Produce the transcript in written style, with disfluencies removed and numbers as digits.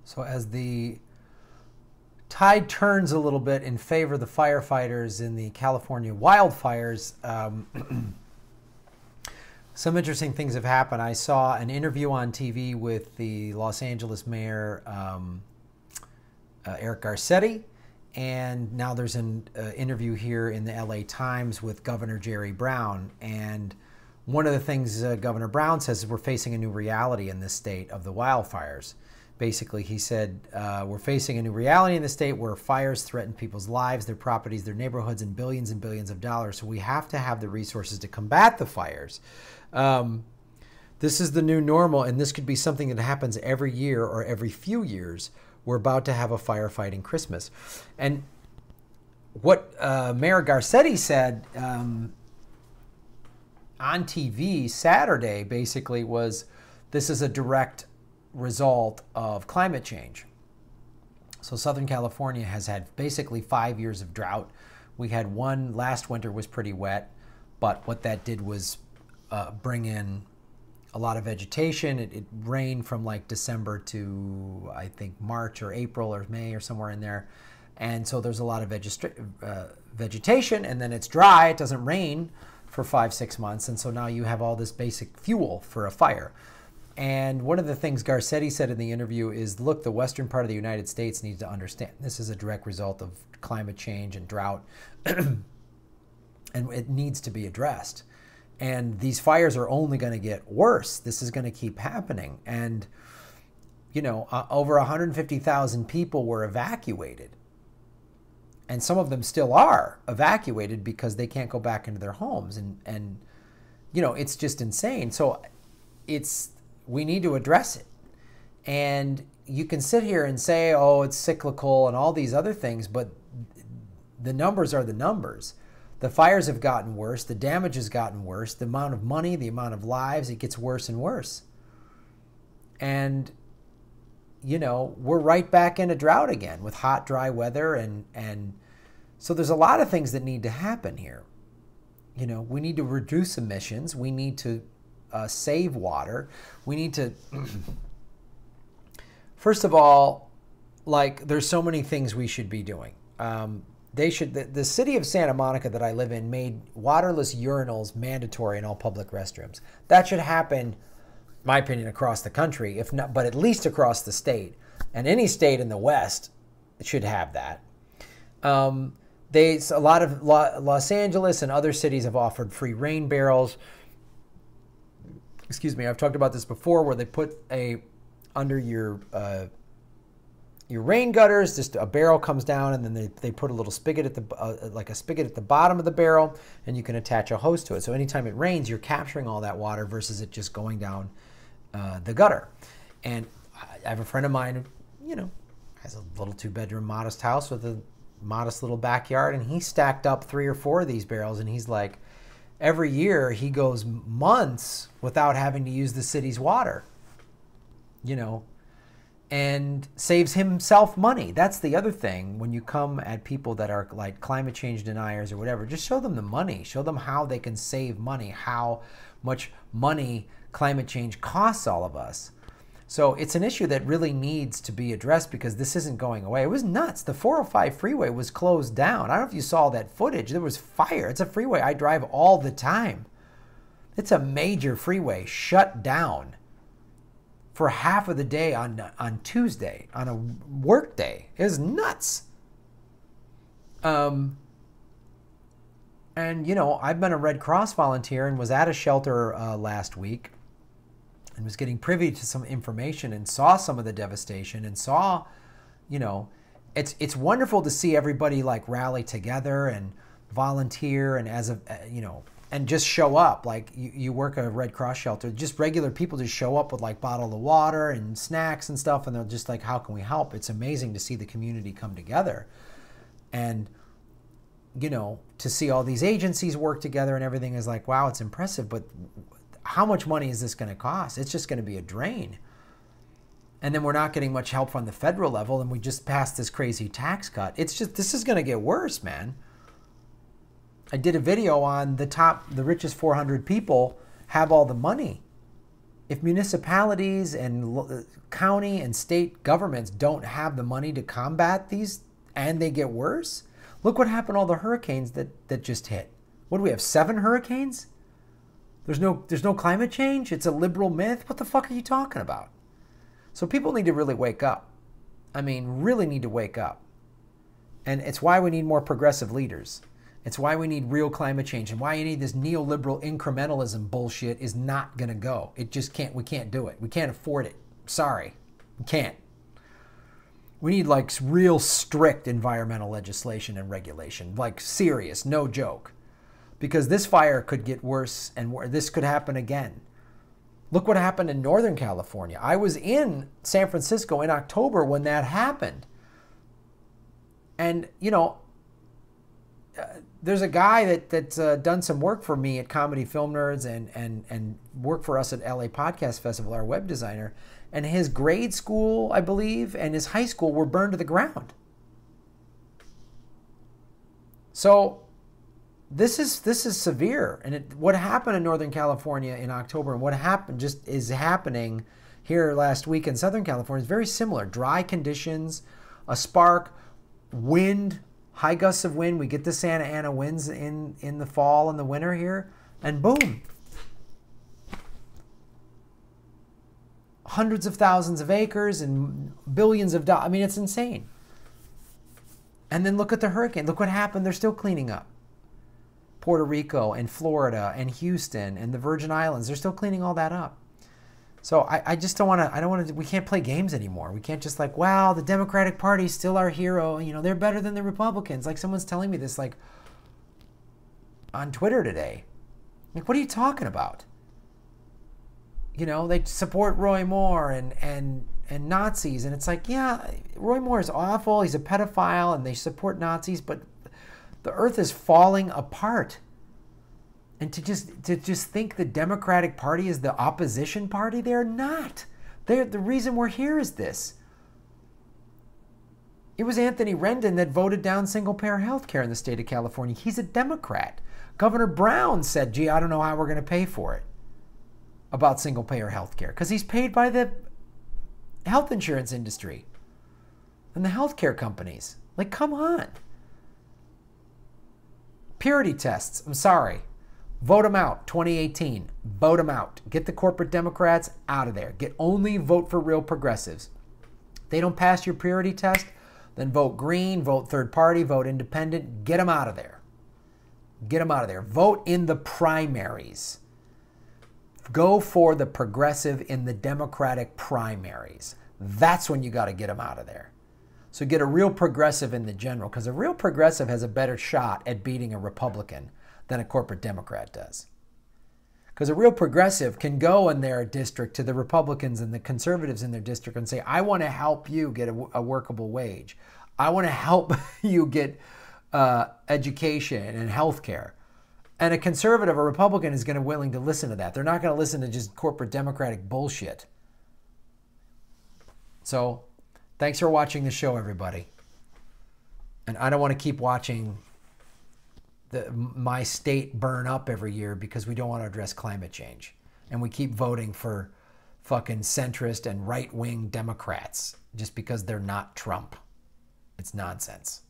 So as the tide turns a little bit in favor of the firefighters in the California wildfires, some interesting things have happened. I saw an interview on TV with the Los Angeles mayor, Eric Garcetti, and now there's an interview here in the LA Times with Governor Jerry Brown. And one of the things Governor Brown says is we're facing a new reality in this state of the wildfires. Basically, he said, we're facing a new reality in the state where fires threaten people's lives, their properties, their neighborhoods, and billions of dollars. So we have to have the resources to combat the fires. This is the new normal, and this could be something that happens every year or every few years. We're about to have a firefighting Christmas. And what Mayor Garcetti said on TV Saturday basically was this is a direct result of climate change. So Southern California has had basically 5 years of drought. We had one last winter was pretty wet, but what that did was bring in a lot of vegetation. It rained from like December to I think March or April or May or somewhere in there. And so there's a lot of vegetation, and then it's dry, it doesn't rain for 5-6 months. And so now you have all this basic fuel for a fire. And one of the things Garcetti said in the interview is, look, the western part of the United States needs to understand this is a direct result of climate change and drought, and it needs to be addressed. And these fires are only going to get worse. This is going to keep happening. And, you know, over 150,000 people were evacuated. And some of them still are evacuated because they can't go back into their homes. And you know, it's just insane. So we need to address it. And you can sit here and say, oh, it's cyclical and all these other things, but the numbers are the numbers. The fires have gotten worse. The damage has gotten worse. The amount of money, the amount of lives, it gets worse and worse. And, you know, we're right back in a drought again with hot, dry weather. And so there's a lot of things that need to happen here. You know, we need to reduce emissions. We need to save water. We need to, first of all, like, there's so many things we should be doing. The city of Santa Monica that I live in made waterless urinals mandatory in all public restrooms. That should happen, in my opinion, across the country, if not, but at least across the state. And any state in the West should have that. A lot of Los Angeles and other cities have offered free rain barrels. Excuse me, I've talked about this before, where they put under your rain gutters, just a barrel comes down, and then they put a little spigot at like a spigot at the bottom of the barrel, and you can attach a hose to it. So anytime it rains, you're capturing all that water versus it just going down the gutter. And I have a friend of mine who, you know, has a little 2-bedroom modest house with a modest little backyard, and he stacked up 3 or 4 of these barrels, and he's like, every year he goes months without having to use the city's water, you know, and saves himself money. That's the other thing. When you come at people that are like climate change deniers or whatever, just show them the money. Show them how they can save money, how much money climate change costs all of us. So it's an issue that really needs to be addressed because this isn't going away. It was nuts. The 405 freeway was closed down. I don't know if you saw that footage. There was fire. It's a freeway I drive all the time. It's a major freeway shut down for half of the day on Tuesday, on a work day. It was nuts. And, you know, I've been a Red Cross volunteer and was at a shelter last week and was getting privy to some information and saw some of the devastation and saw, you know, it's wonderful to see everybody like rally together and volunteer and you know, and just show up. Like you work at a Red Cross shelter, just regular people just show up with like bottle of water and snacks and stuff, and they're just like, how can we help? It's amazing to see the community come together. And, you know, to see all these agencies work together and everything is like, wow, it's impressive, but how much money is this going to cost? It's just going to be a drain. And then we're not getting much help from the federal level, and we just passed this crazy tax cut. It's just, this is going to get worse, man. I did a video on the richest 400 people have all the money. If municipalities and county and state governments don't have the money to combat these and they get worse, look what happened to all the hurricanes that just hit. What do we have, 7 hurricanes? There's no climate change? It's a liberal myth? What the fuck are you talking about? So people need to really wake up. I mean, really need to wake up. And it's why we need more progressive leaders. It's why we need real climate change, and why any of this neoliberal incrementalism bullshit is not going to go. It just can't. We can't do it. We can't afford it. Sorry. We can't. We need like real strict environmental legislation and regulation, like serious, no joke. Because this fire could get worse and this could happen again. Look what happened in Northern California. I was in San Francisco in October when that happened. And, you know, there's a guy that's done some work for me at Comedy Film Nerds and worked for us at LA Podcast Festival, our web designer. And his grade school, I believe, and his high school were burned to the ground. So this is severe. And what happened in Northern California in October and what happened just is happening here last week in Southern California is very similar. Dry conditions, a spark, wind, high gusts of wind. We get the Santa Ana winds in the fall and the winter here, and boom. Hundreds of thousands of acres and billions of dollars. I mean, it's insane. And then look at the hurricane. Look what happened. They're still cleaning up. Puerto Rico and Florida and Houston and the Virgin Islands, they're still cleaning all that up. So I just don't want to, we can't play games anymore. We can't just like, wow, the Democratic Party's still our hero. You know, they're better than the Republicans. Like someone's telling me this like on Twitter today. Like, what are you talking about? You know, they support Roy Moore and Nazis. And it's like, yeah, Roy Moore is awful. He's a pedophile and they support Nazis, but the earth is falling apart. And to just think the Democratic Party is the opposition party, they're not. The reason we're here is this. It was Anthony Rendon that voted down single-payer health care in the state of California. He's a Democrat. Governor Brown said, gee, I don't know how we're going to pay for it about single-payer health care because he's paid by the health insurance industry and the healthcare companies. Like, come on. Purity tests, I'm sorry. Vote them out, 2018. Vote them out. Get the corporate Democrats out of there. Only vote for real progressives. If they don't pass your purity test, then vote green, vote third party, vote independent. Get them out of there. Get them out of there. Vote in the primaries. Go for the progressive in the Democratic primaries. That's when you got to get them out of there. So get a real progressive in the general, because a real progressive has a better shot at beating a Republican than a corporate Democrat does. Because a real progressive can go in their district to the Republicans and the conservatives in their district and say, I want to help you get a workable wage. I want to help you get education and health care. And a conservative or Republican is going to be willing to listen to that. They're not going to listen to just corporate Democratic bullshit. So thanks for watching the show, everybody. And I don't want to keep watching my state burn up every year because we don't want to address climate change. And we keep voting for fucking centrist and right-wing Democrats just because they're not Trump. It's nonsense.